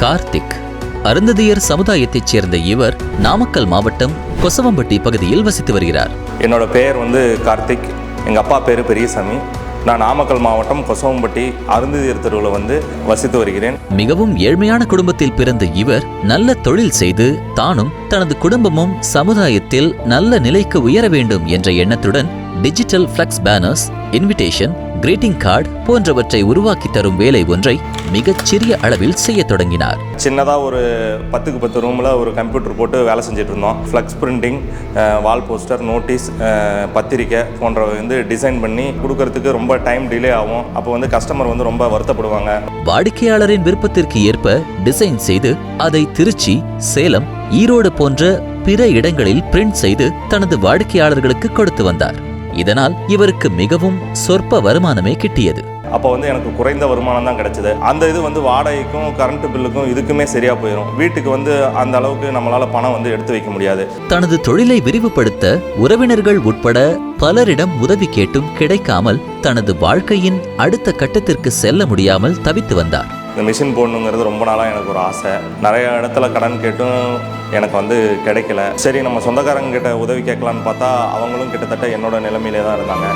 கார்த்திக் அருந்ததியர் சமுதாயத்தைச் சேர்ந்த இவர் நாமக்கல் மாவட்டம் கொசவம்பட்டி பகுதியில் வசித்து வருகிறார். என்னோட பெயர் கார்த்திக். எங்கள் அப்பா பேர் பெரியசாமி. நான் நாமக்கல் மாவட்டம் கொசவம்பட்டி அருந்ததியர் தெருவில் வசித்து வருகிறேன். மிகவும் ஏழ்மையான குடும்பத்தில் பிறந்த இவர் நல்ல தொழில் செய்து தானும் தனது குடும்பமும் சமுதாயத்தில் நல்ல நிலைக்கு உயர வேண்டும் என்ற எண்ணத்துடன் digital flex banners, invitation, greeting card போன்றவற்றை உருவாக்கி தரும் வேலை ஒன்றை மிகச் சிறிய அளவில் செய்ய தொடங்கினார். சின்னதாக ஒரு 10க்கு 10 ரூமில் ஒரு கம்ப்யூட்டர் போட்டு வேலை செஞ்சுட்டு இருந்தோம். Flux printing, wall poster, notice, பத்திரிக்கை போன்றவை டிசைன் பண்ணி கொடுக்கறதுக்கு ரொம்ப டைம் டிலே ஆகும். அப்போ கஸ்டமர் ரொம்ப வருத்தப்படுவாங்க. வாடிக்கையாளரின் விருப்பத்திற்கு ஏற்ப டிசைன் செய்து அதை திருச்சி, சேலம், ஈரோடு போன்ற பிற இடங்களில் பிரிண்ட் செய்து தனது வாடிக்கையாளர்களுக்கு கொடுத்து வந்தார். இதனால் இவருக்கு மிகவும் சொற்ப வருமானமே கிட்டியது. அப்போ எனக்கு குறைந்த வருமானம் தான் கிடைச்சது. அந்த இது வாடகைக்கும் கரண்ட் பில்லுக்கும் இதுக்குமே சரியா போயிடும். வீட்டுக்கு அந்த அளவுக்கு நம்மளால பணம் எடுத்து வைக்க முடியாது. தனது தொழிலை விரிவுபடுத்த உறவினர்கள் உட்பட பலரிடம் உதவி கேட்டும் கிடைக்காமல் தனது வாழ்க்கையின் அடுத்த கட்டத்திற்கு செல்ல முடியாமல் தவித்து வந்தார். இந்த மிஷின் போடணுங்கிறது ரொம்ப நாளாக எனக்கு ஒரு ஆசை. நிறைய இடத்துல கடன் கேட்டும் எனக்கு கிடைக்கல. சரி, நம்ம சொந்தக்காரங்க கிட்ட உதவி கேட்கலான்னு பார்த்தா அவங்களும் கிட்டத்தட்ட என்னோட நிலைமையிலே தான் இருந்தாங்க.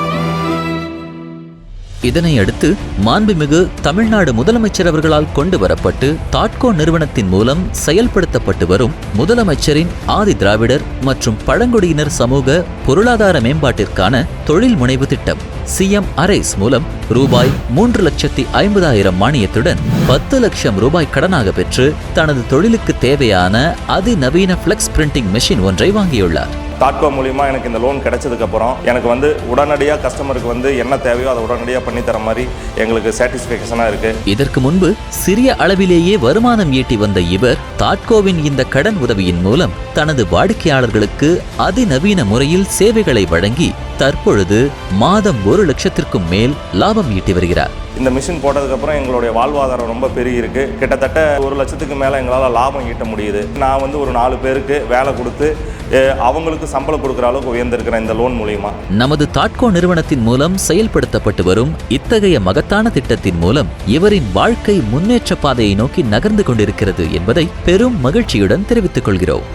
இதனை அடுத்து மாண்புமிகு தமிழ்நாடு முதலமைச்சர் அவர்களால் கொண்டு வரப்பட்டு தாட்கோ நிறுவனத்தின் மூலம் செயல்படுத்தப்பட்டு வரும் முதலமைச்சரின் ஆதி திராவிடர் மற்றும் பழங்குடியினர் சமூக பொருளாதார மேம்பாட்டிற்கான தொழில் முனைவு திட்டம் சிஎம் அரைஸ் மூலம் ரூபாய் 3,50,000 மானியத்துடன் 10 லட்சம் ரூபாய் கடனாக பெற்று தனது தொழிலுக்கு தேவையான அதிநவீன ஃபிளக்ஸ் பிரிண்டிங் மெஷின் ஒன்றை வாங்கியுள்ளார். தாட்கோ மூலிமா எனக்கு இந்த லோன் கிடைச்சதுக்கப்புறம் எனக்கு உடனடியாக கஸ்டமருக்கு என்ன தேவையோ அதை உடனடியாக பண்ணித்தர மாதிரி எங்களுக்கு சாட்டிஸ்ஃபேக்ஷனாக இருக்குது. இதற்கு முன்பு சிறிய அளவிலேயே வருமானம் ஈட்டி வந்த இவர் தாட்கோவின் இந்த கடன் உதவியின் மூலம் தனது வாடிக்கையாளர்களுக்கு அதிநவீன முறையில் சேவைகளை வழங்கி தற்பொழுது மாதம் 1 லட்சத்திற்கும் மேல் லாபம் ஈட்டி வருகிறார். இந்த மிஷின் போட்டதுக்கப்புறம் எங்களுடைய வாழ்வாதாரம் ரொம்ப பெருகி இருக்கு. கிட்டத்தட்ட 1 லட்சத்துக்கு மேலே எங்களால் லாபம் ஈட்ட முடியுது. நான் ஒரு 4 பேருக்கு வேலை கொடுத்து அவங்களுக்கு சம்பளம் கொடுக்குற அளவுக்கு உயர்ந்திருக்கிறேன் இந்த லோன் மூலியமா. நமது தாட்கோ நிறுவனத்தின் மூலம் செயல்படுத்தப்பட்டு வரும் இத்தகைய மகத்தான திட்டத்தின் மூலம் இவரின் வாழ்க்கை முன்னேற்ற பாதையை நோக்கி நகர்ந்து கொண்டிருக்கிறது என்பதை பெரும் மகிழ்ச்சியுடன் தெரிவித்துக் கொள்கிறோம்.